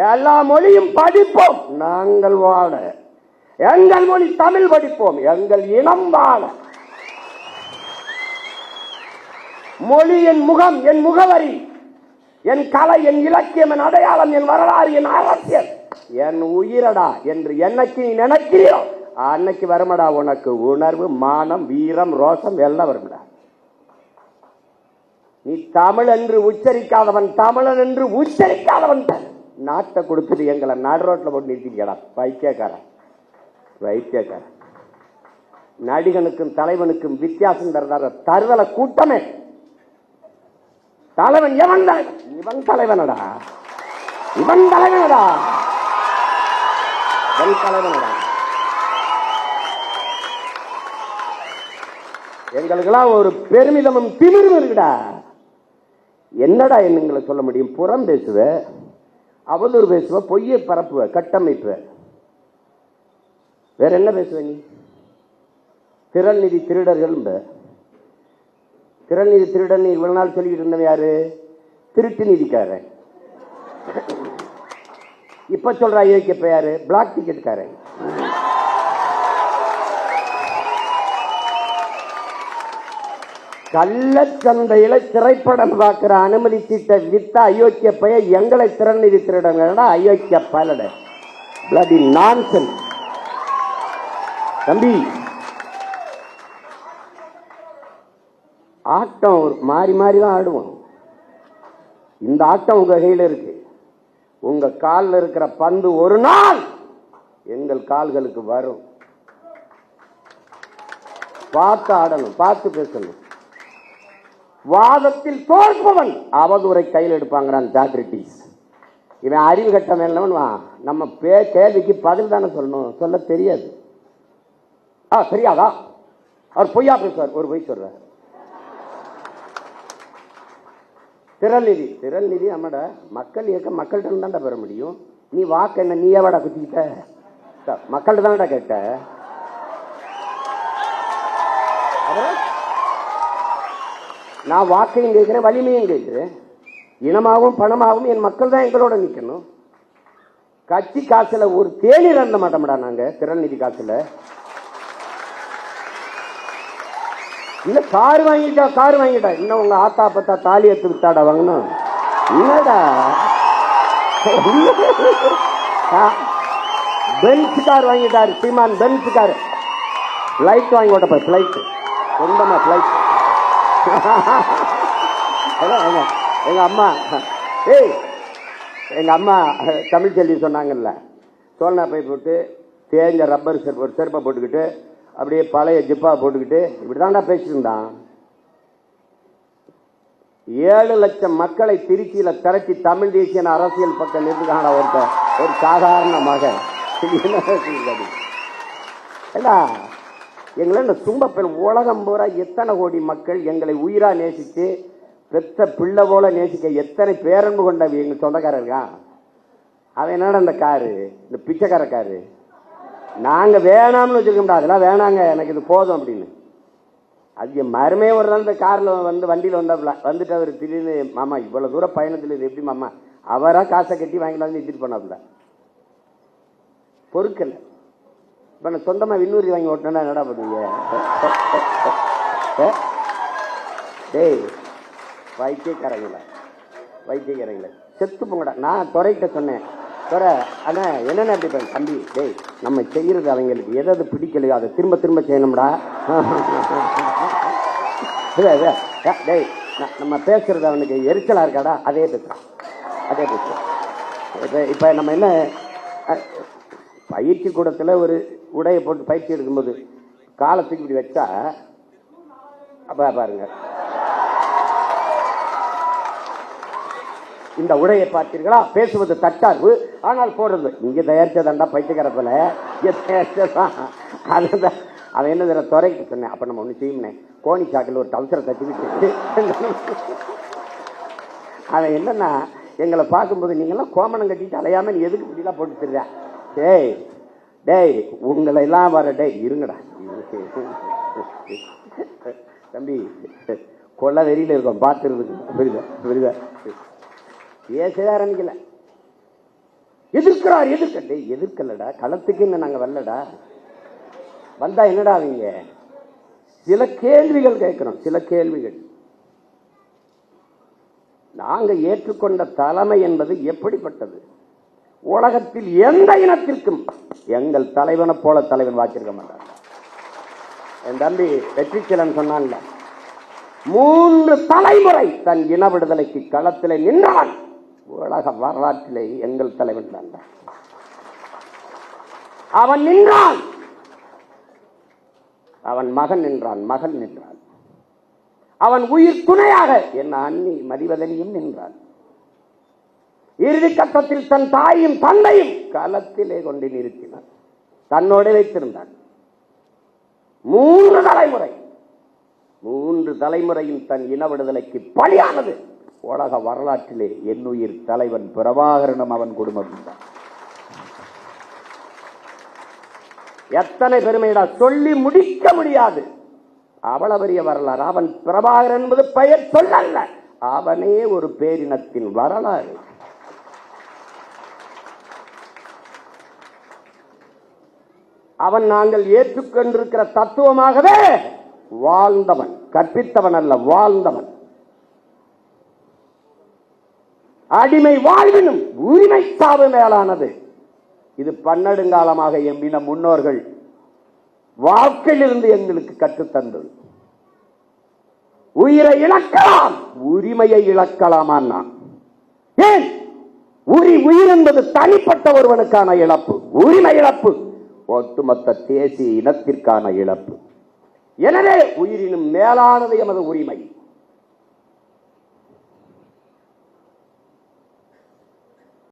எல்லா மொழியும் படிப்போம், நாங்கள் வாழ. எங்கள் மொழி தமிழ் படிப்போம், எங்கள் இனம் வாழ. மொழி என் முகம், என் முகவரி, என் கலை, என் இலக்கியம், என் அடையாளம், என் வரலாறு, என் அரசியல், என் உயிரடா என்று என்னைக்கு நீ நினைக்கிறியோ அன்னைக்கு வருமடா உனக்கு உணர்வு, மானம், வீரம், ரோஷம் எல்லாம் வரும்டா. நீ தமிழ் என்று உச்சரிக்காதவன், தமிழன் என்று உச்சரிக்காதவன் நாட்டை கொடுத்துட்டு எங்களை நடு ரோட்டில் போட்டு நிறுத்திக்கடா. வைத்தியக்காரன் வைத்தியக்காரன். நடிகனுக்கும் தலைவனுக்கும் வித்தியாசம் தருதார தருதல கூட்டமே. தலைவன் எவன்? இவன் தலைவனடா, இவன் தலைவனடா, இவன் தலைவனடா. எங்களுக்கெல்லாம் ஒரு பெருமிதமும் திமிரும் இருக்குடா. என்னடா என்னங்களை சொல்ல முடியும்? புறம் பேசுவ, அவதூறு பேசுவ, பொய்யை பரப்புவ, கட்டமைப்புவ, வேற என்ன பேசுவ நீ? திரள் நிதி திருடர்கள். திரள் நிதி திருடன் இவ்வளவு நாள் சொல்லிக்கிட்டு இருந்தவன் யாரு? திருட்டு நிதிக்காரன். இப்ப சொல்ற ஐயோக்கியப்ப யாரு? பிளாக் டிக்கெட்காரன். கள்ளச்சந்தையில திரைப்படம் பார்க்கிற அனுமதி சீட்டை வித்த அயோக்கிய பைய எங்களை திறன் நிதி திருடங்க. அயோக்கிய பலட பிளடி நான்சென்ஸ். தம்பி, ஆட்டம் மாறி மாறி தான் ஆடுவோம். இந்த ஆட்டம் உங்க கையில் இருக்கு. உங்க காலில் இருக்கிற பந்து ஒரு நாள் எங்கள் கால்களுக்கு வரும். பார்த்து ஆடணும், பார்த்து பேசணும். வாதத்தில் தோற்பவன் அவதூறை கையில் எடுப்பாங்கிறான் சாக்ரட்டிஸ். இவன் அறிவு கட்டம் இல்லவன். நம்ம கேள்விக்கு பதில் தானே சொல்லணும், சொல்ல தெரியாது. தெரியாதா? அவர் பொய்யா பேசுவார், ஒரு பொய் சொல்றார். திரள் நிதி நம்மட மக்கள் இயக்கம் மக்கள்கிட்ட தான்டா பெற முடியும். நீ வாக்கு என்ன நீ எவடா குத்திக்கிட்ட? மக்கள்கிட்ட தானடா கேட்ட. நான் வாக்கையும் கேட்கிறேன், வலிமையும் கேட்கிறேன். இனமாகவும் பணமாகவும் என் மக்கள் தான் எங்களோட நிற்கணும். கட்சி காசுல ஒரு தேநீர் அருந்த மாட்டோம்டா நாங்க. திறன் நிதி காசுல இல்ல கார் வாங்கிட்டா இன்னும் உங்க ஆத்தா பத்தா தாலி எடுத்து விட்டாடா வாங்கணும். என்னடா பென்ஸ் கார் வாங்கிட்டாரு சீமான். பென்ஸ் கார் பிளைட் வாங்கி ஓட்டப்ப பிளைட் சொந்தமா பிளைட். எங்க அம்மா தமிழ் செல்வி சொன்னாங்கல்ல, சோழனா பை போட்டு தேஞ்ச ரப்பர் செருப்பை போட்டுக்கிட்டு அப்படியே பழைய ஜிப்பா போட்டுக்கிட்டு இப்படிதான்டா பேசிட்டு இருந்தான். 7 லட்சம் மக்களை திருச்சியில திரட்டி தமிழ் தேசிய அரசியல் பக்கம் நிறுத்துக்கான ஒரு சாதாரண மகன். எங்களை இந்த தும்பப்பெண் உலகம் பூரா எத்தனை கோடி மக்கள் எங்களை உயிரா நேசிச்சு பெத்த பிள்ளை போல நேசிக்க எத்தனை பேரன்பு கொண்ட எங்க சொந்தக்காரர் இருக்கான். அவன் என்னடா இந்த காரு, இந்த பிச்சைக்கார காரு நாங்க வேணாம்னு வச்சிருக்கோம்டா. அதெல்லாம் வேணாங்க, எனக்கு இது போதும் அப்படின்னு. அது மருமே ஒரு நாள் இந்த கார்ல வண்டியில வந்துட்டு அவர் திடீர்னு மாமா இவ்வளவு தூரம் பயணத்தில் இது எப்படி மாமா, அவரா காசை கட்டி வாங்கிட்டு வந்து எடுத்துட்டு பண்ணாப்புல பொறுக்கல. இப்ப நான் சொந்தமா விண்ணூரி வாங்கி ஓட்டினா என்னடா பண்ணுவீங்க? டேய் வைத்தியக்காரங்கள செத்து போங்கடா. நான் துறைகிட்ட சொன்னேன், துறை அண்ணா என்னென்ன அப்படி பண்ண தம்பி, டேய் நம்ம செய்யறது அவங்களுக்கு எதாவது பிடிக்கலையோ அதை திரும்ப திரும்ப செய்யணும்டா. டேய் நம்ம பேசுறது அவனுக்கு எரிச்சலா இருக்காடா, அதே பேசுறான். இப்ப நம்ம என்ன பயிற்சி கூடத்துல ஒரு உடையை போட்டு பயிற்சி எடுக்கும்போது காலத்துக்கு இப்படி வச்சா அப்ப பாருங்க, இந்த உடையை பார்த்தீர்களா, பேசுவது தட்டார்வு ஆனால் போடுறது இங்க தயாரிச்சதாண்டா பைத்தியக்காரத்துல. அவன் என்ன துறைக்கு சொன்னேன். அப்ப நம்ம ஒண்ணு செய்யணும், கோணி சாக்கில் ஒரு டவுசரை தச்சுக்கிட்டு அவன் என்னன்னா எங்களை பார்க்கும்போது நீங்கெல்லாம் கோமணம் கட்டிட்டு அலையாம நீ எதுக்கு இப்படிலாம் போட்டு தெரியா? டேய் டேய் உங்களை எல்லாம் வர டே இருங்கடா தம்பி, கொள்ள வெறியில இருக்கோம் பார்த்துருக்கு. புரியுதா? பேசவே ஆரம்பிக்கல. எதிர்க்கிறார் எதிர்க்கலடா, களத்துக்கு என்ன நாங்க வரலடா, வந்தா என்னடா அவங்க சில கேள்விகள் கேட்கிறோம். சில கேள்விகள் நாங்க ஏற்றுக்கொண்ட தலைமை என்பது எப்படிப்பட்டது? உலகத்தில் எந்த இனத்திற்கும் எங்கள் தலைவனை போல தலைவன் வாச்சிருக்க மாட்டார். என் தம்பி வெற்றிச்செலன் சொன்னான்ல, 3 தலைமுறை தன் இன விடுதலைக்கு களத்திலே நின்றான். உலக வரலாற்றிலே எங்கள் தலைவன் தான். அவன் நின்றான், அவன் மகன் நின்றான், மகள் நின்றான், அவன் உயிர் துணையாக என் அண்ணி மதிவதனியும் நின்றான். இறுதி கட்டத்தில் தன் தாயும் தந்தையும் களத்திலே கொண்டு நிறுத்தினான், தன்னோடு வைத்திருந்தான். 3 தலைமுறை, 3 தலைமுறையும் தன் இன விடுதலைக்கு பலியானது உலக வரலாற்றிலே என்னுயிர் தலைவன் பிரபாகரனும் அவன் குடும்பம் தான். எத்தனை பெருமைடா, சொல்லி முடிக்க முடியாது. அவ்வளவு பெரிய வரலாறு. அவன் பிரபாகரன் என்பது பெயர் சொல்லல்ல, அவனே ஒரு பேரினத்தின் வரலாறு. அவன் நாங்கள் ஏற்றுக்கொண்டிருக்கிற தத்துவமாகவே வாழ்ந்தவன், கற்பித்தவன் அல்ல, வாழ்ந்தவன். அடிமை வாழ்வினும் உரிமை சாவு மேலானது. இது பன்னெடுங்காலமாக எம்பின முன்னோர்கள் வாழ்க்கையிலிருந்து எங்களுக்கு கற்றுத்தந்தது. உயிரை இழக்கலாம், உரிமையை இழக்கலாமா? ஏன்? உயிர் என்பது தனிப்பட்ட ஒருவனுக்கான இழப்பு, உரிமை இழப்பு ஒட்டுமொத்த தேசிய இனத்திற்கான இழப்பு. எனவே உயிரினும் மேலானது எமது உரிமை.